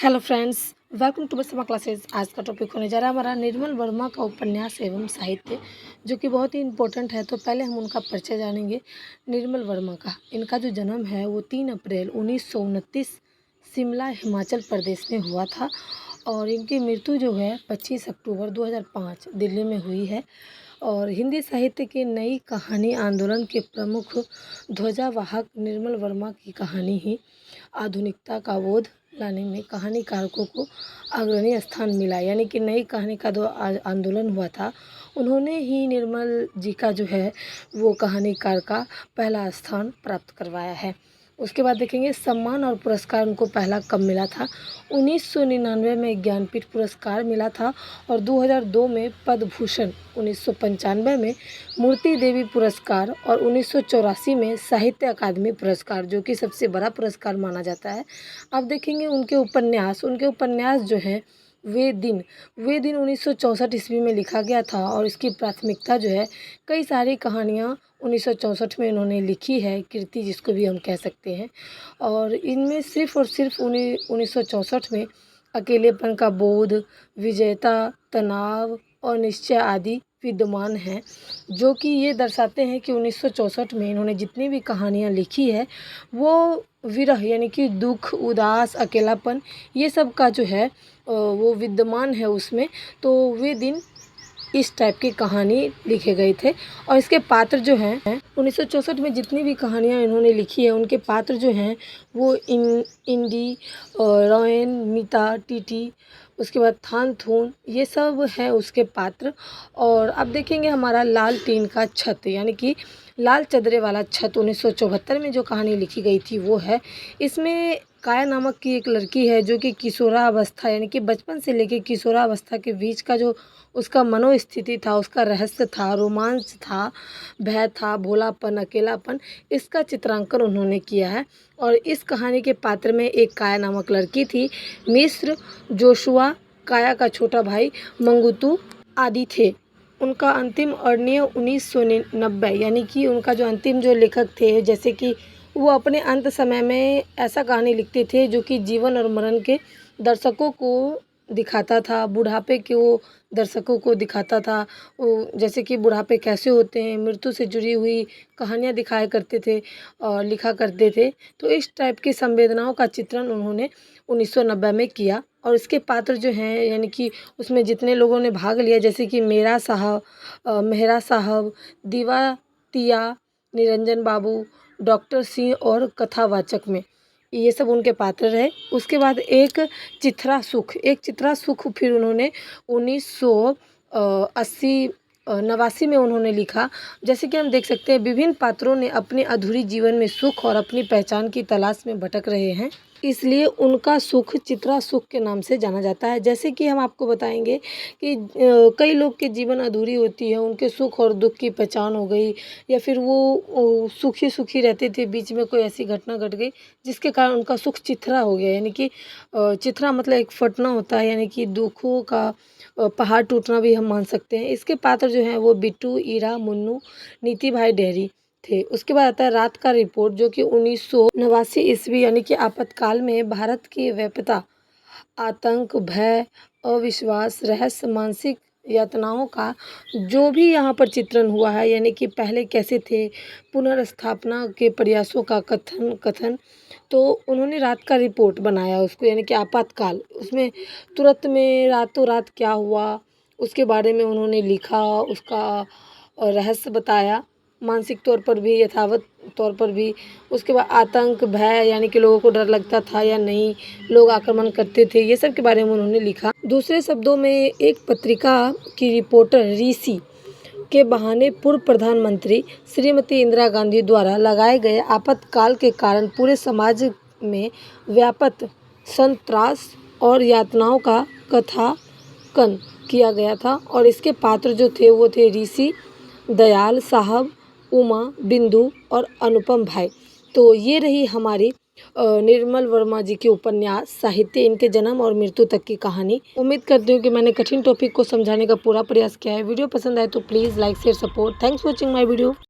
Hello friends, welcome to बसमा classes. आज का टॉपिक होने जा रहा है हमारा निर्मल वर्मा का उपन्यास एवं साहित्य, जो कि बहुत ही इम्पोर्टेंट है। तो पहले हम उनका परिचय जानेंगे। निर्मल वर्मा का इनका जो जन्म है वो 3 अप्रैल 1929 शिमला हिमाचल प्रदेश में हुआ था और इनकी मृत्यु जो है 25 अक्टूबर 2005 दिल्ली में हुई है। और हिंदी साहित्य के नई कहानी आंदोलन के प्रमुख ध्वजावाहक निर्मल वर्मा की कहानी ही आधुनिकता का बोध लाने में कहानीकारकों को अग्रणी स्थान मिला। यानी कि नई कहानी का जो आंदोलन हुआ था, उन्होंने ही निर्मल जी का जो है वो कहानीकार का पहला स्थान प्राप्त करवाया है। उसके बाद देखेंगे सम्मान और पुरस्कार उनको पहला कब मिला था। 1999 में ज्ञानपीठ पुरस्कार मिला था और 2002 में पद्म भूषण, 1995 में मूर्ति देवी पुरस्कार और 1984 में साहित्य अकादमी पुरस्कार, जो कि सबसे बड़ा पुरस्कार माना जाता है। अब देखेंगे उनके उपन्यास जो हैं वे दिन 1964 ईस्वी में लिखा गया था और इसकी प्राथमिकता जो है कई सारी कहानियाँ 1964 में इन्होंने लिखी है, कृति जिसको भी हम कह सकते हैं। और इनमें सिर्फ और सिर्फ 1964 में अकेलेपन का बोध, विजेता, तनाव और निश्चय आदि विद्यमान हैं, जो कि ये दर्शाते हैं कि 1964 में इन्होंने जितनी भी कहानियाँ लिखी है वो विरह यानी कि दुख, उदास, अकेलापन, ये सब का जो है वो विद्यमान है उसमें। तो वे दिन इस टाइप की कहानी लिखे गए थे। और इसके पात्र जो हैं 1964 में जितनी भी कहानियाँ इन्होंने लिखी है उनके पात्र जो हैं वो इंडी, रोयन, मीता, टीटी, उसके बाद थान थून, ये सब है उसके पात्र। और अब देखेंगे हमारा लाल टीन का छत यानी कि लाल चदरे वाला छत 1974 में जो कहानी लिखी गई थी वो है। इसमें काया नामक की एक लड़की है जो कि किशोरावस्था यानी कि बचपन से लेकर किशोरावस्था के बीच का जो उसका मनोस्थिति था, उसका रहस्य था, रोमांच था, भय था, भोलापन, अकेलापन, इसका चित्रांकन उन्होंने किया है। और इस कहानी के पात्र में एक काया नामक लड़की थी, मिस्र, जोशुआ, काया का छोटा भाई मंगुतू आदि थे। उनका अंतिम अरण्य 1990 यानी कि उनका जो अंतिम जो लेखक थे, जैसे कि वो अपने अंत समय में ऐसा कहानी लिखते थे जो कि जीवन और मरण के दर्शकों को दिखाता था, बुढ़ापे के वो दर्शकों को दिखाता था। वो जैसे कि बुढ़ापे कैसे होते हैं, मृत्यु से जुड़ी हुई कहानियाँ दिखाया करते थे और लिखा करते थे। तो इस टाइप की संवेदनाओं का चित्रण उन्होंने 1990 में किया। और इसके पात्र जो हैं यानी कि उसमें जितने लोगों ने भाग लिया, जैसे कि मेहरा साहब, दीवा तिया, निरंजन बाबू, डॉक्टर सिंह और कथावाचक में, ये सब उनके पात्र रहे। उसके बाद एक चित्रा सुख फिर उन्होंने 1980 89 में उन्होंने लिखा। जैसे कि हम देख सकते हैं विभिन्न पात्रों ने अपने अधूरी जीवन में सुख और अपनी पहचान की तलाश में भटक रहे हैं, इसलिए उनका सुख चित्रा सुख के नाम से जाना जाता है। जैसे कि हम आपको बताएंगे कि कई लोग के जीवन अधूरी होती है, उनके सुख और दुख की पहचान हो गई, या फिर वो सुखी रहते थे, बीच में कोई ऐसी घटना घट गई जिसके कारण उनका सुख चित्रा हो गया। यानी कि चित्रा मतलब एक फटना होता है, यानी कि दुखों का पहाड़ टूटना भी हम मान सकते हैं। इसके पात्र जो हैं वो बिट्टू, ईरा, मुन्नू, नीति भाई डेहरी थे। उसके बाद आता है रात का रिपोर्ट, जो कि 1989 ईस्वी यानी कि आपातकाल में भारत की व्यापकता, आतंक, भय, अविश्वास, रहस्य, मानसिक यातनाओं का जो भी यहाँ पर चित्रण हुआ है, यानी कि पहले कैसे थे, पुनर्स्थापना के प्रयासों का कथन। तो उन्होंने रात का रिपोर्ट बनाया उसको, यानी कि आपातकाल, उसमें तुरंत में रातों रात क्या हुआ उसके बारे में उन्होंने लिखा, उसका रहस्य बताया, मानसिक तौर पर भी, यथावत तौर पर भी। उसके बाद आतंक, भय, यानी कि लोगों को डर लगता था या नहीं, लोग आक्रमण करते थे, ये सब के बारे में उन्होंने लिखा। दूसरे शब्दों में एक पत्रिका की रिपोर्टर रीसी के बहाने पूर्व प्रधानमंत्री श्रीमती इंदिरा गांधी द्वारा लगाए गए आपातकाल के कारण पूरे समाज में व्यापक संत्रास और यातनाओं का कथाकन किया गया था। और इसके पात्र जो थे वो थे ऋषि, दयाल साहब, उमा, बिंदु और अनुपम भाई। तो ये रही हमारी निर्मल वर्मा जी के उपन्यास साहित्य, इनके जन्म और मृत्यु तक की कहानी। उम्मीद करती हूँ कि मैंने कठिन टॉपिक को समझाने का पूरा प्रयास किया है। वीडियो पसंद आए तो please like share support. Thanks for watching my video.